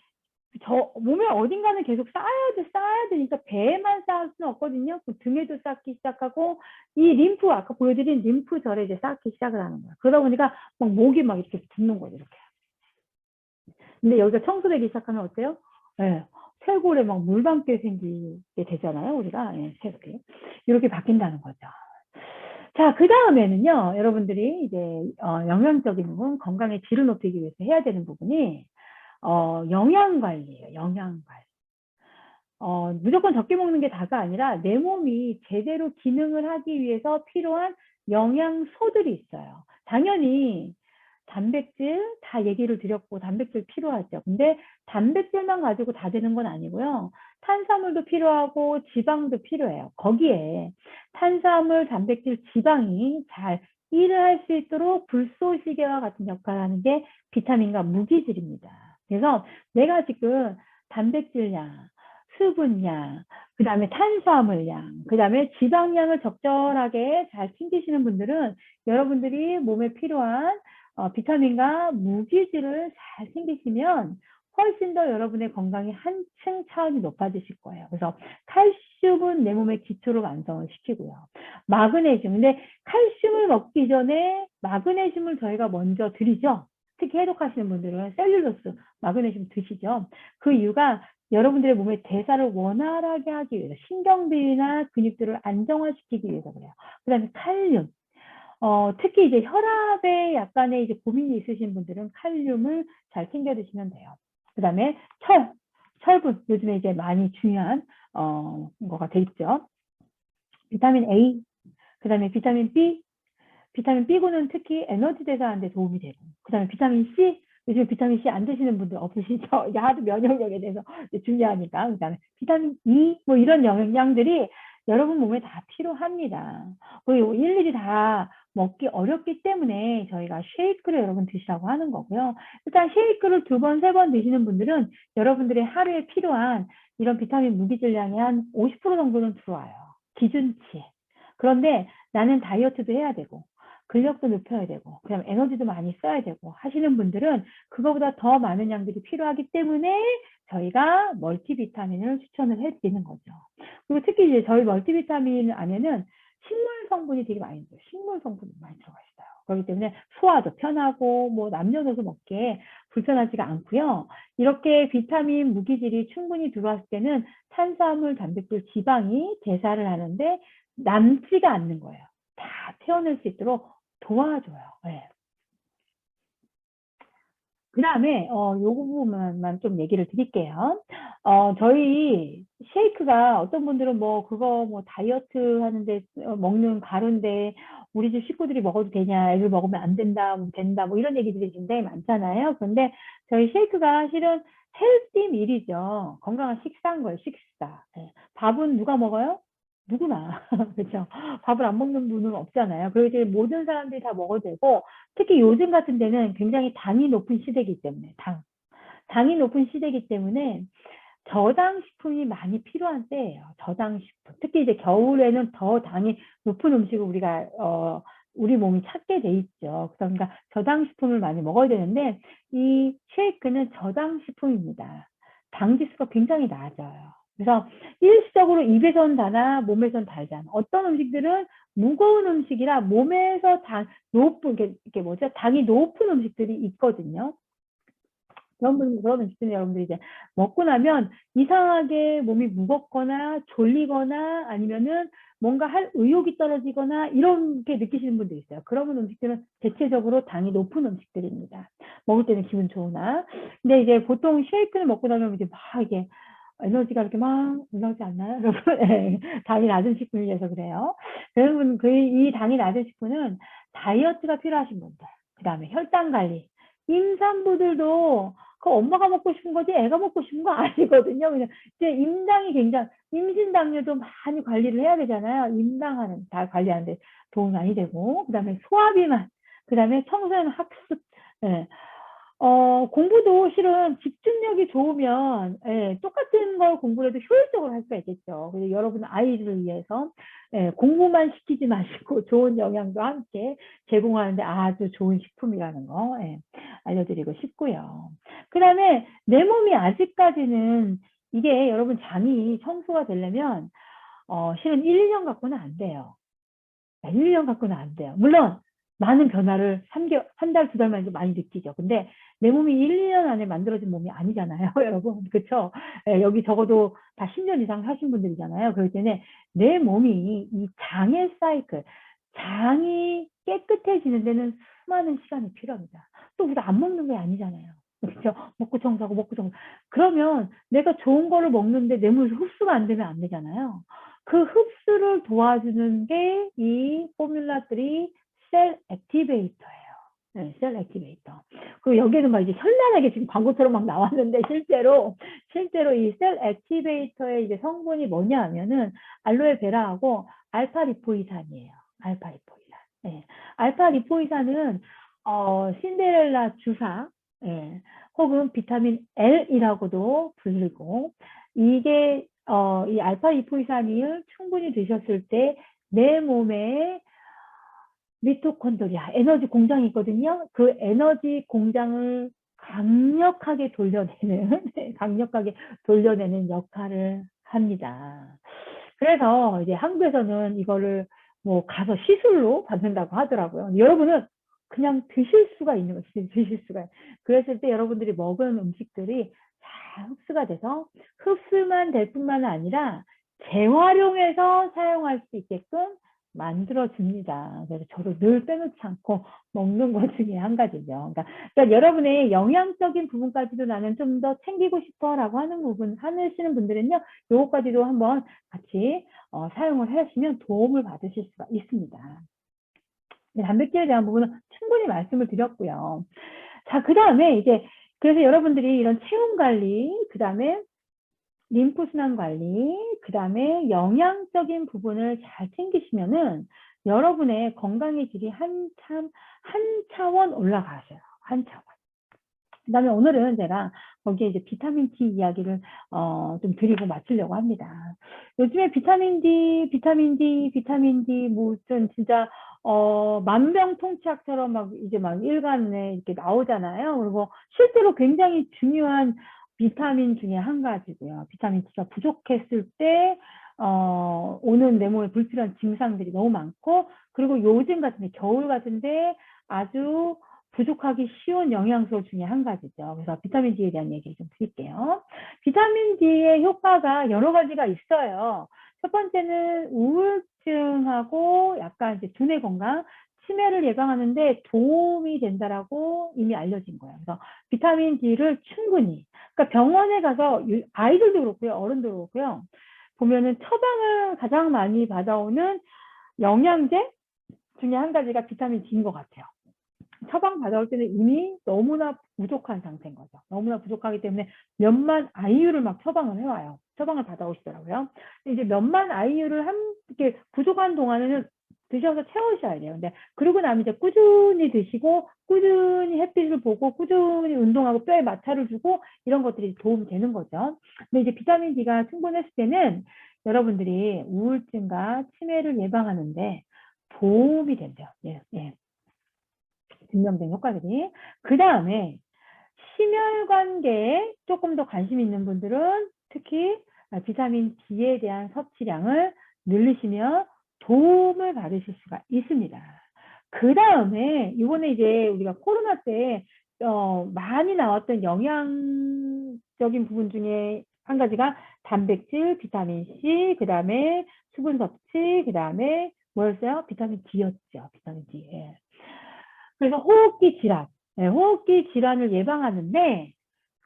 몸에 어딘가는 계속 쌓아야 되니까 배에만 쌓을 수는 없거든요. 그 등에도 쌓기 시작하고, 이 림프, 아까 보여드린 림프절에 이제 쌓기 시작을 하는 거야. 그러다 보니까 막 목이 막 이렇게 붓는 거죠, 이렇게. 근데 여기가 청소되기 시작하면 어때요? 네, 쇄골에 막 물방개 생기게 되잖아요, 우리가. 네, 이렇게 바뀐다는 거죠. 자, 그 다음에는요, 여러분들이 이제, 영양적인 부분, 건강의 질을 높이기 위해서 해야 되는 부분이, 영양 관리예요. 영양 관리. 무조건 적게 먹는 게 다가 아니라 내 몸이 제대로 기능을 하기 위해서 필요한 영양소들이 있어요. 당연히 단백질 다 얘기를 드렸고 단백질 필요하죠. 근데 단백질만 가지고 다 되는 건 아니고요. 탄수화물도 필요하고 지방도 필요해요. 거기에 탄수화물, 단백질, 지방이 잘 일을 할 수 있도록 불쏘시개와 같은 역할을 하는 게 비타민과 무기질입니다. 그래서 내가 지금 단백질량, 수분량, 그 다음에 탄수화물량, 그 다음에 지방량을 적절하게 잘 챙기시는 분들은 여러분들이 몸에 필요한 비타민과 무기질을 잘 챙기시면 훨씬 더 여러분의 건강이 한층 차원이 높아지실 거예요. 그래서 칼슘은 내 몸의 기초를 완성을 시키고요. 마그네슘. 근데 칼슘을 먹기 전에 마그네슘을 저희가 먼저 드리죠. 특히 해독하시는 분들은 셀룰로스, 마그네슘 드시죠. 그 이유가 여러분들의 몸의 대사를 원활하게 하기 위해서, 신경들이나 근육들을 안정화시키기 위해서 그래요. 그 다음에 칼륨. 특히 이제 혈압에 약간의 이제 고민이 있으신 분들은 칼륨을 잘 챙겨 드시면 돼요. 그 다음에 철분. 요즘에 이제 많이 중요한, 거가 돼 있죠. 비타민 A, 그 다음에 비타민 B, 비타민 B군은 특히 에너지 대사하는 데 도움이 되고, 그 다음에 비타민 C, 요즘 비타민 C 안 드시는 분들 없으시죠? 이게 하도 면역력에 대해서 중요하니까. 그 다음에 비타민 E, 뭐 이런 영양들이 여러분 몸에 다 필요합니다. 그리고 일일이 다 먹기 어렵기 때문에 저희가 쉐이크를 여러분 드시라고 하는 거고요. 일단 쉐이크를 2번, 3번 드시는 분들은 여러분들의 하루에 필요한 이런 비타민 무기질량이 한 50% 정도는 들어와요. 기준치. 그런데 나는 다이어트도 해야 되고, 근력도 높여야 되고, 그다음 에너지도 많이 써야 되고 하시는 분들은 그거보다 더 많은 양들이 필요하기 때문에 저희가 멀티비타민을 추천을 해드리는 거죠. 그리고 특히 이제 저희 멀티비타민 안에는 식물 성분이 되게 많이 들어요. 식물 성분이 많이 들어가 있어요. 그렇기 때문에 소화도 편하고 뭐 남녀노소 먹기에 불편하지가 않고요. 이렇게 비타민 무기질이 충분히 들어왔을 때는 탄수화물, 단백질, 지방이 대사를 하는데 남지가 않는 거예요. 다 태워낼 수 있도록 도와줘요. 네. 그 다음에 요 부분만 좀 얘기를 드릴게요. 저희 쉐이크가 어떤 분들은 뭐 그거 뭐 다이어트 하는데 먹는 가루인데 우리 집 식구들이 먹어도 되냐, 애들 먹으면 안 된다, 뭐 된다, 뭐 이런 얘기들이 굉장히 많잖아요. 그런데 저희 쉐이크가 실은 헬시 밀이죠. 건강한 식사인 거예요, 식사. 네. 밥은 누가 먹어요? 누구나. 그렇죠. 밥을 안 먹는 분은 없잖아요. 그리고 이제 모든 사람들이 다 먹어도 되고, 특히 요즘 같은 데는 굉장히 당이 높은 시대이기 때문에, 당이 높은 시대이기 때문에 저당식품이 많이 필요한 때예요. 저당식품. 특히 이제 겨울에는 더 당이 높은 음식을 우리 몸이 찾게 돼 있죠. 그러니까 저당식품을 많이 먹어야 되는데, 이 쉐이크는 저당식품입니다. 당 지수가 굉장히 낮아요. 그래서 일시적으로 입에선 달아, 몸에선 달지 않아. 어떤 음식들은 무거운 음식이라 몸에서 이게 뭐죠? 당이 높은 음식들이 있거든요. 그런 음식들은 여러분들이 이제 먹고 나면 이상하게 몸이 무겁거나 졸리거나 아니면은 뭔가 할 의욕이 떨어지거나 이렇게 느끼시는 분들이 있어요. 그런 음식들은 대체적으로 당이 높은 음식들입니다. 먹을 때는 기분 좋으나. 근데 이제 보통 쉐이크를 먹고 나면 이제 막 이게 에너지가 이렇게 막 올라오지 않나요? 여러분? 네. 당이 낮은 식품을 위해서 그래요. 여러분, 이 당이 낮은 식품은 다이어트가 필요하신 분들, 그 다음에 혈당 관리, 임산부들도 그 엄마가 먹고 싶은 거지 애가 먹고 싶은 거 아니거든요. 그냥 이제 임신 당뇨도 많이 관리를 해야 되잖아요. 임당하는 다 관리하는데 도움이 많이 되고, 그다음에 소화비만, 그다음에 청소년 학습, 예. 공부도 실은 집중력이 좋으면, 예, 똑같은 걸 공부를 해도 효율적으로 할 수가 있겠죠. 그래서 여러분 아이들을 위해서, 예, 공부만 시키지 마시고 좋은 영양도 함께 제공하는데 아주 좋은 식품이라는 거, 예, 알려드리고 싶고요. 그 다음에 내 몸이 아직까지는 이게 여러분 장이 청소가 되려면, 실은 1, 2년 갖고는 안 돼요. 1년 갖고는 안 돼요. 물론 많은 변화를 한 달, 2달 만에 많이 느끼죠. 근데 내 몸이 1, 2년 안에 만들어진 몸이 아니잖아요, 여러분. 그렇죠? 여기 적어도 다 10년 이상 사신 분들이잖아요. 그렇기 때문에 내 몸이 이 장의 사이클, 장이 깨끗해지는 데는 수많은 시간이 필요합니다. 또 우리가 안 먹는 게 아니잖아요. 그렇죠? 먹고 청소하고 먹고 청소. 그러면 내가 좋은 거를 먹는데 내 몸에서 흡수가 안 되면 안 되잖아요. 그 흡수를 도와주는 게 이 포뮬라3 셀 액티베이터예요. 네, 셀 액티베이터. 그리고 여기는 막 이제 현란하게 지금 광고처럼 막 나왔는데 실제로 이 셀 액티베이터의 이제 성분이 뭐냐 하면은 알로에베라하고 알파 리포이산이에요. 알파 리포이산. 네. 알파 리포이산은 신데렐라 주사, 예, 혹은 비타민 L이라고도 불리고, 이게 이 알파 리포이산을 충분히 드셨을 때 내 몸에 미토콘드리아 에너지 공장이 있거든요. 그 에너지 공장을 강력하게 돌려내는 강력하게 돌려내는 역할을 합니다. 그래서 이제 한국에서는 이거를 뭐 가서 시술로 받는다고 하더라고요. 여러분은 그냥 드실 수가 있는 거죠. 드실 수가. 그랬을 때 여러분들이 먹은 음식들이 잘 흡수가 돼서 흡수만 될 뿐만 아니라 재활용해서 사용할 수 있게끔 만들어줍니다. 그래서 저도 늘 빼놓지 않고 먹는 것 중에 한 가지죠. 그러니까 여러분의 영양적인 부분까지도 나는 좀 더 챙기고 싶어라고 하는 부분 하시는 분들은요, 요거까지도 한번 같이 사용을 하시면 도움을 받으실 수가 있습니다. 단백질에 대한 부분은 충분히 말씀을 드렸고요. 자, 그 다음에 이제 그래서 여러분들이 이런 체온 관리, 그 다음에 림프순환 관리, 그 다음에 영양적인 부분을 잘 챙기시면은 여러분의 건강의 질이 한 차원 올라가셔요. 한 차원. 그 다음에 오늘은 제가 거기에 이제 비타민 D 이야기를 좀 드리고 마치려고 합니다. 요즘에 비타민 D 무슨 진짜 만병통치약처럼 막 이제 막 일간에 이렇게 나오잖아요. 그리고 실제로 굉장히 중요한 비타민 중에 한 가지고요. 비타민 D가 부족했을 때 오는 내 몸에 불필요한 증상들이 너무 많고, 그리고 요즘 같은데 겨울 같은데 아주 부족하기 쉬운 영양소 중에 한 가지죠. 그래서 비타민 D에 대한 얘기를 좀 드릴게요. 비타민 D의 효과가 여러 가지가 있어요. 첫 번째는 우울증하고 약간 이제 두뇌 건강, 치매를 예방하는데 도움이 된다라고 이미 알려진 거예요. 그래서 비타민 D를 충분히, 그러니까 병원에 가서 아이들도 그렇고요, 어른도 그렇고요. 보면은 처방을 가장 많이 받아오는 영양제 중에 한 가지가 비타민 D인 것 같아요. 처방 받아올 때는 이미 너무나 부족한 상태인 거죠. 너무나 부족하기 때문에 몇만 IU를 막 처방을 해와요. 처방을 받아오시더라고요. 이제 몇만 IU를 이렇게 부족한 동안에는 드셔서 채우셔야 돼요. 근데 그러고 나면 이제 꾸준히 드시고 꾸준히 햇빛을 보고 꾸준히 운동하고 뼈에 마찰을 주고 이런 것들이 도움이 되는 거죠. 근데 이제 비타민 D가 충분했을 때는 여러분들이 우울증과 치매를 예방하는데 도움이 된대요. 예, 예. 증명된 효과들이. 그 다음에 심혈관계에 조금 더 관심 있는 분들은 특히 비타민 D에 대한 섭취량을 늘리시면 도움을 받으실 수가 있습니다. 그 다음에 이번에 이제 우리가 코로나 때 많이 나왔던 영양적인 부분 중에 한 가지가 단백질, 비타민 C, 그 다음에 수분 섭취, 그 다음에 뭐였어요? 비타민 D였죠. 비타민 D. 예. 그래서 호흡기 질환, 네, 호흡기 질환을 예방하는데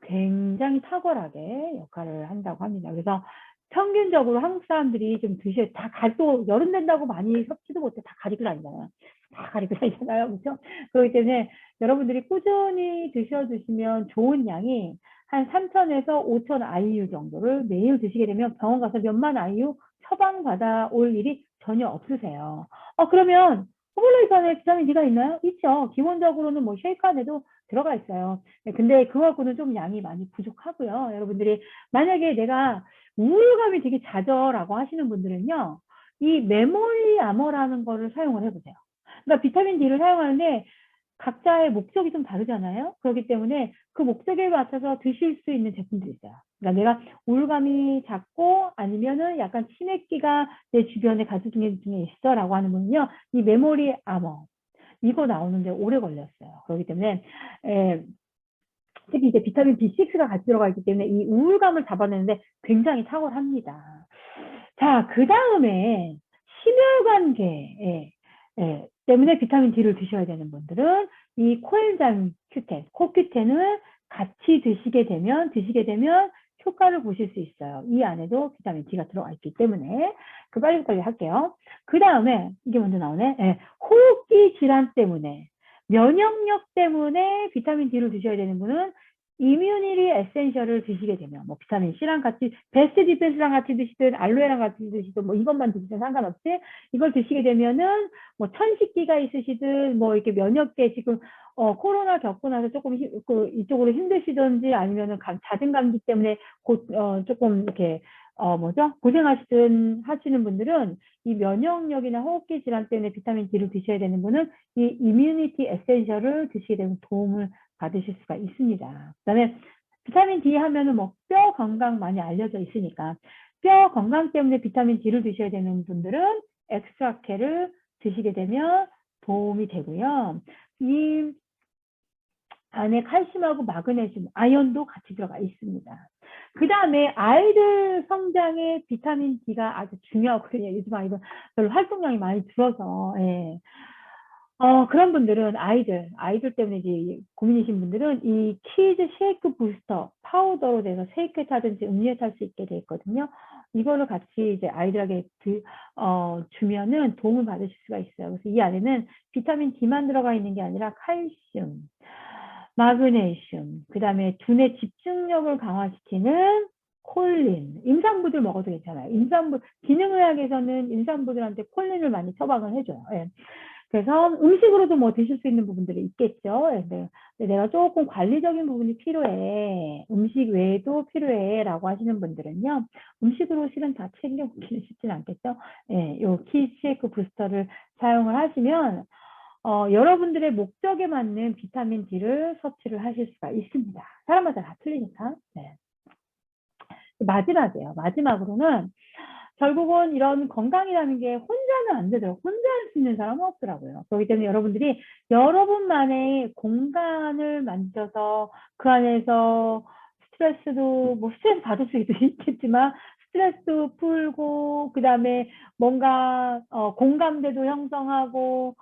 굉장히 탁월하게 역할을 한다고 합니다. 그래서 평균적으로 한국 사람들이 좀 다 또 여름 된다고 많이 섭취도 못해 다 가지고 다니잖아요. 다 가지고 다니잖아요. 그렇죠? 그렇기 때문에 여러분들이 꾸준히 드셔주시면 좋은 양이 한 3,000에서 5,000 IU 정도를 매일 드시게 되면 병원 가서 몇만 IU 처방받아 올 일이 전혀 없으세요. 그러면 호블로이드 안에 비타민 D가 있나요? 있죠. 기본적으로는 뭐 쉐이크 안에도 들어가 있어요. 근데 그거하고는 좀 양이 많이 부족하고요. 여러분들이 만약에 내가 우울감이 되게 잦아라고 하시는 분들은요, 이 메모리 아머라는 거를 사용을 해보세요. 그러니까 비타민 D를 사용하는데 각자의 목적이 좀 다르잖아요. 그렇기 때문에 그 목적에 맞춰서 드실 수 있는 제품들이 있어요. 그러니까 내가 우울감이 잦고 아니면은 약간 치매기가 내 주변에 가족 중에 있어라고 하는 분은요, 이 메모리 아머 이거 나오는데 오래 걸렸어요. 그렇기 때문에 특히 이제 비타민 B6가 같이 들어가 있기 때문에 이 우울감을 잡아내는데 굉장히 탁월합니다. 자, 그 다음에 심혈관계 때문에 비타민 D를 드셔야 되는 분들은 이 코엔자임 Q10, 코Q10을 같이 드시게 되면 효과를 보실 수 있어요. 이 안에도 비타민 D가 들어가 있기 때문에 빨리 할게요. 그 다음에 이게 먼저 나오네. 호흡기 질환 때문에 면역력 때문에 비타민 D를 드셔야 되는 분은 이뮤니리 에센셜을 드시게 되면 뭐 비타민 C랑 같이 베스트 디펜스랑 같이 드시든 알로에랑 같이 드시든 뭐 이것만 드시든 상관없이 이걸 드시게 되면은 뭐 천식기가 있으시든 뭐 이렇게 면역계 지금 코로나 겪고 나서 조금 이쪽으로 힘드시든지 아니면은 잦은 감기 때문에 조금 이렇게 고생하시든 하시는 분들은 이 면역력이나 호흡기 질환 때문에 비타민 D를 드셔야 되는 분은 이 이뮤니티 에센셜을 드시게 되면 도움을 받으실 수가 있습니다. 그다음에 비타민 D 하면은 뭐 뼈 건강 많이 알려져 있으니까 뼈 건강 때문에 비타민 D를 드셔야 되는 분들은 엑스트라케를 드시게 되면 도움이 되고요. 이 안에 칼슘하고 마그네슘, 아연도 같이 들어가 있습니다. 그 다음에 아이들 성장에 비타민 D가 아주 중요하거든요. 요즘 아이들 별로 활동량이 많이 줄어서. 예. 그런 분들은 아이들 때문에 이제 고민이신 분들은 이 키즈 쉐이크 부스터 파우더로 돼서 쉐이크에 타든지 음료에 탈 수 있게 돼 있거든요. 이거를 같이 이제 아이들에게 주면은 도움을 받으실 수가 있어요. 그래서 이 안에는 비타민 D만 들어가 있는 게 아니라 칼슘, 마그네슘, 그 다음에 두뇌 집중력을 강화시키는 콜린, 임산부들 먹어도 괜찮아요. 기능의학에서는 임산부들한테 콜린을 많이 처방을 해줘요. 예. 그래서 음식으로도 뭐 드실 수 있는 부분들이 있겠죠. 근데 내가 조금 관리적인 부분이 필요해. 음식 외에도 필요해. 라고 하시는 분들은요. 음식으로 실은 다 챙겨 먹기는 쉽진 않겠죠. 예, 요 키쉐이크 부스터를 사용을 하시면 여러분들의 목적에 맞는 비타민 D를 섭취를 하실 수가 있습니다. 사람마다 다 틀리니까. 네. 마지막으로는 결국은 이런 건강이라는 게 혼자는 안 되더라고요. 혼자 할 수 있는 사람은 없더라고요. 그렇기 때문에 여러분들이 여러분만의 공간을 만들어서 그 안에서 스트레스 받을 수도 있겠지만 스트레스도 풀고 그 다음에 뭔가 공감대도 형성하고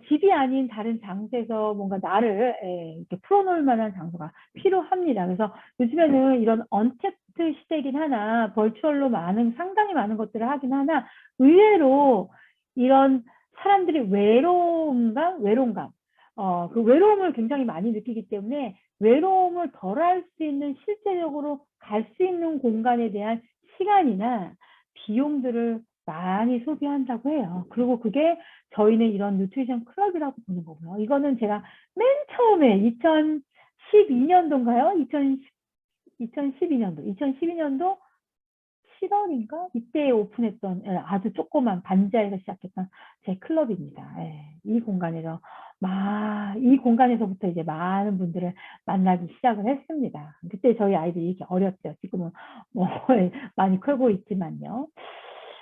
집이 아닌 다른 장소에서 뭔가 나를 이렇게 풀어놓을 만한 장소가 필요합니다. 그래서 요즘에는 이런 언택트 시대이긴 하나 버추얼로 상당히 많은 것들을 하긴 하나 의외로 이런 사람들이 외로움감, 그 외로움을 굉장히 많이 느끼기 때문에 외로움을 덜할 수 있는 실제적으로 갈 수 있는 공간에 대한 시간이나 비용들을 많이 소비한다고 해요. 그리고 그게 저희는 이런 뉴트리션 클럽이라고 보는 거고요. 이거는 제가 맨 처음에 2012년도인가요? 2012년도 7월인가? 이때 오픈했던 아주 조그만 반지하에서 시작했던 제 클럽입니다. 예, 이 공간에서부터 이제 많은 분들을 만나기 시작을 했습니다. 그때 저희 아이들이 이렇게 어렸죠. 지금은 뭐 많이 크고 있지만요.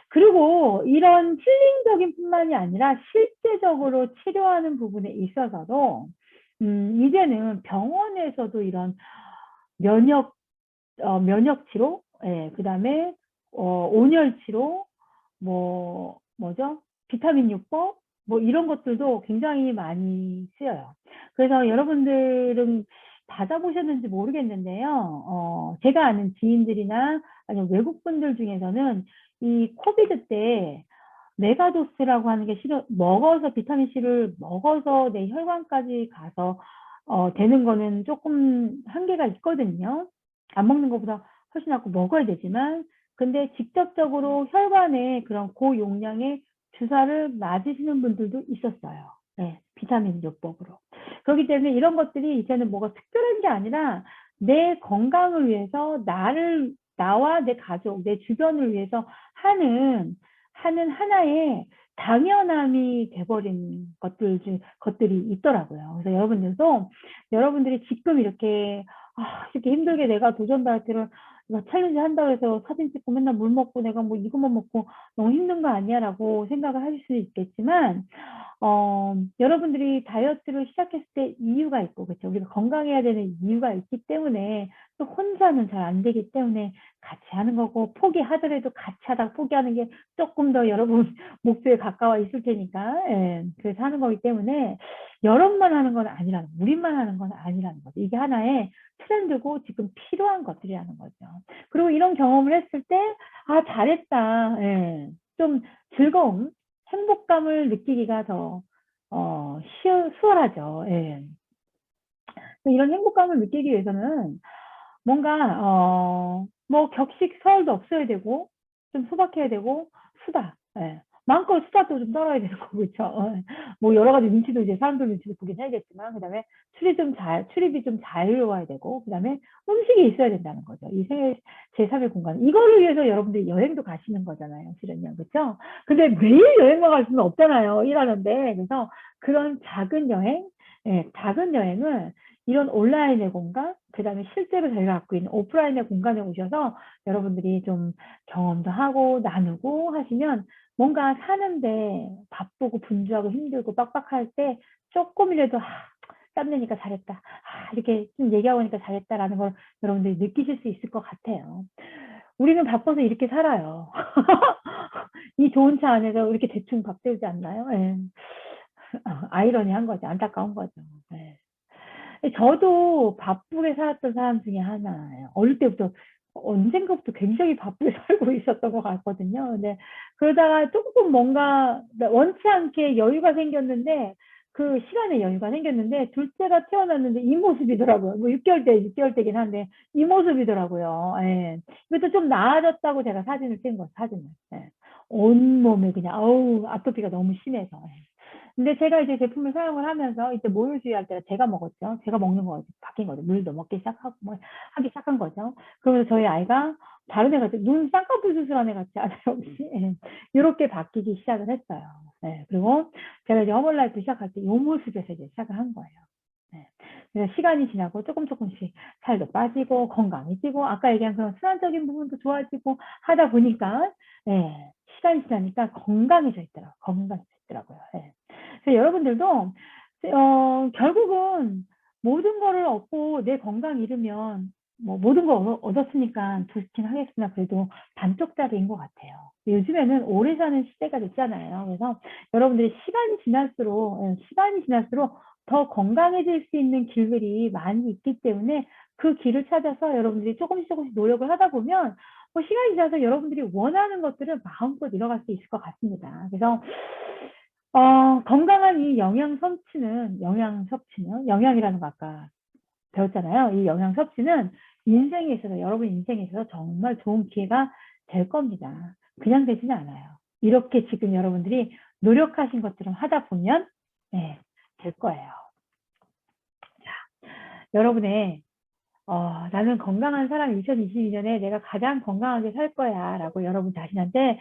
그리고 이런 힐링적인 뿐만이 아니라 실제적으로 치료하는 부분에 있어서도 이제는 병원에서도 이런 면역 면역 치료, 예, 그 다음에 온열치료, 뭐죠? 비타민 요법, 뭐 이런 것들도 굉장히 많이 쓰여요. 그래서 여러분들은 받아보셨는지 모르겠는데요. 제가 아는 지인들이나 아니면 외국 분들 중에서는 이 코비드 때 메가도스라고 하는 게 먹어서 비타민 C를 먹어서 내 혈관까지 가서 되는 거는 조금 한계가 있거든요. 안 먹는 것보다 훨씬 낫고 먹어야 되지만 근데 직접적으로 혈관에 그런 고용량의 주사를 맞으시는 분들도 있었어요. 네, 비타민 요법으로. 그렇기 때문에 이런 것들이 이제는 뭐가 특별한 게 아니라 내 건강을 위해서 나와 내 가족, 내 주변을 위해서 하는 하나의 당연함이 돼버린 것들이 있더라고요. 그래서 여러분들이 지금 이렇게 힘들게 내가 도전 다이어트를 챌린지 한다고 해서 사진 찍고 맨날 물 먹고 내가 뭐 이것만 먹고 너무 힘든 거 아니야 라고 생각을 하실 수 있겠지만 여러분들이 다이어트를 시작했을 때 이유가 있고 그렇죠. 우리가 건강해야 되는 이유가 있기 때문에 또 혼자는 잘 안 되기 때문에 같이 하는 거고 포기하더라도 같이 하다가 포기하는 게 조금 더 여러분 목표에 가까워 있을 테니까 예, 그래서 하는 거기 때문에 여러분만 하는 건 아니라는 우리만 하는 건 아니라는 거죠. 이게 하나의 트렌드고 지금 필요한 것들이라는 거죠. 그리고 이런 경험을 했을 때 잘했다. 예, 좀 즐거움, 행복감을 느끼기가 더 수월하죠. 예. 이런 행복감을 느끼기 위해서는 뭔가 뭐 격식 서열도 없어야 되고 좀 소박해야 되고 수다. 예. 마음껏 수다도 좀 떨어야 되는 거고 그렇죠. 뭐 여러 가지 눈치도 이제 사람들 눈치도 보긴 해야겠지만 그다음에 출입이 좀 자유로워야 되고 그다음에 음식이 있어야 된다는 거죠. 이 제3의 공간. 이거를 위해서 여러분들이 여행도 가시는 거잖아요. 실은요. 그렇죠? 근데 매일 여행만 갈 수는 없잖아요. 일하는데. 그래서 그런 작은 여행, 작은 여행을 이런 온라인의 공간, 그 다음에 실제로 저희가 갖고 있는 오프라인의 공간에 오셔서 여러분들이 좀 경험도 하고 나누고 하시면 뭔가 사는데 바쁘고 분주하고 힘들고 빡빡할 때 조금이라도 땀내니까 잘했다. 이렇게 좀 얘기하고 니까 잘했다라는 걸 여러분들이 느끼실 수 있을 것 같아요. 우리는 바빠서 이렇게 살아요. 이 좋은 차 안에서 이렇게 대충 밥 때우지 않나요? 예. 아이러니한 거죠. 안타까운 거죠. 예. 저도 바쁘게 살았던 사람 중에 하나예요. 어릴 때부터 언젠가부터 굉장히 바쁘게 살고 있었던 것 같거든요. 근데 그러다가 조금 뭔가 원치 않게 여유가 생겼는데 그 시간에 여유가 생겼는데 둘째가 태어났는데 이 모습이더라고요. 뭐 6개월 때긴 한데 이 모습이더라고요. 예. 이것도 좀 나아졌다고 제가 사진을 찍은 거예요. 사진을. 예. 온몸에 그냥 아토피가 너무 심해서. 예. 근데 제가 이제 제품을 사용을 하면서 이제 모유수유할 때가 제가 먹었죠. 제가 먹는 거 바뀐 거죠. 물도 먹기 시작하고 뭐 하기 시작한 거죠. 그러면서 저희 아이가 다른 애 같이 눈 쌍꺼풀 수술한 애 같지 않아요 혹시? 이렇게 바뀌기 시작을 했어요. 네. 그리고 제가 이제 허벌라이프 시작할 때 이 모습에서 이제 시작을 한 거예요. 네. 그래서 시간이 지나고 조금씩 살도 빠지고 건강해지고 아까 얘기한 그런 순환적인 부분도 좋아지고 하다 보니까 네. 시간이 지나니까 건강해져 있더라고요. 네. 그래서 여러분들도 결국은 모든 거를 얻고 내 건강 잃으면 뭐 모든 걸 얻었으니까 좋긴 하겠으나 그래도 반쪽짜리인 것 같아요. 요즘에는 오래 사는 시대가 됐잖아요. 그래서 여러분들이 시간이 지날수록 더 건강해질 수 있는 길들이 많이 있기 때문에 그 길을 찾아서 여러분들이 조금씩 노력을 하다 보면 시간이 지나서 여러분들이 원하는 것들을 마음껏 이뤄갈 수 있을 것 같습니다. 그래서 건강한 이 영양 섭취는 영양이라는 거 아까 배웠잖아요. 이 영양 섭취는 여러분 인생에 있어서 정말 좋은 기회가 될 겁니다. 그냥 되지는 않아요. 이렇게 지금 여러분들이 노력하신 것들을 하다 보면 네, 될 거예요. 자, 여러분의 나는 건강한 사람 2022년에 내가 가장 건강하게 살 거야 라고 여러분 자신한테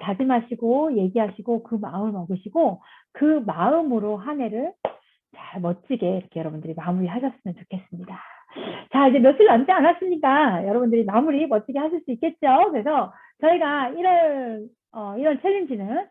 다짐하시고 얘기하시고 그 마음을 먹으시고 그 마음으로 한 해를 잘 멋지게 이렇게 여러분들이 마무리하셨으면 좋겠습니다. 자, 이제 며칠 남지 않았으니까 여러분들이 마무리 멋지게 하실 수 있겠죠? 그래서 저희가 1월 챌린지는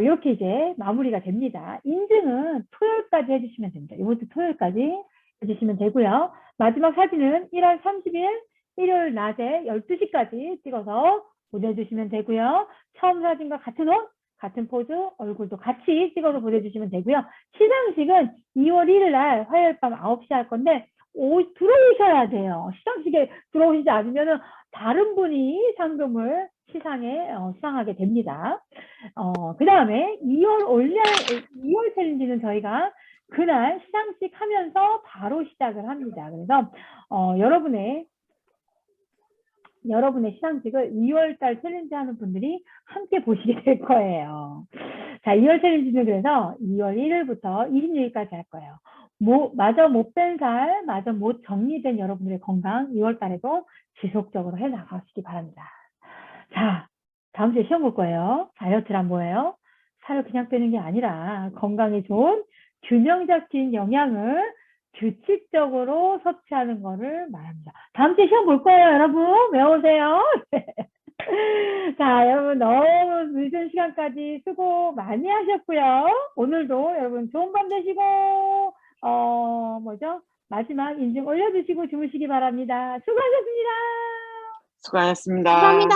이렇게 이제 마무리가 됩니다. 인증은 토요일까지 해주시면 됩니다. 이번 주 토요일까지 해주시면 되고요. 마지막 사진은 1월 30일 일요일 낮에 12시까지 찍어서 보내주시면 되고요. 처음 사진과 같은 옷, 같은 포즈, 얼굴도 같이 찍어서 보내주시면 되고요. 시상식은 2월 1일 날 화요일 밤 9시 할 건데 들어오셔야 돼요. 시상식에 들어오시지 않으면 다른 분이 상금을 수상하게 됩니다. 그 다음에 2월 챌린지는 저희가 그날 시상식 하면서 바로 시작을 합니다. 그래서 여러분의 시상식을 2월달 챌린지 하는 분들이 함께 보시게 될 거예요. 자, 2월 챌린지는 그래서 2월 1일부터 26일까지 할 거예요. 마저 못 뺀 살, 마저 못 정리된 여러분들의 건강 2월달에도 지속적으로 해 나가시기 바랍니다. 자, 다음 주에 시험 볼 거예요. 다이어트란 뭐예요? 살을 그냥 빼는 게 아니라 건강에 좋은 균형 잡힌 영양을 규칙적으로 섭취하는 거를 말합니다. 다음 주에 시험 볼 거예요, 여러분. 외우세요. 자, 여러분 너무 늦은 시간까지 수고 많이 하셨고요. 오늘도 여러분 좋은 밤 되시고 마지막 인증 올려주시고 주무시기 바랍니다. 수고하셨습니다. 수고하셨습니다. 감사합니다.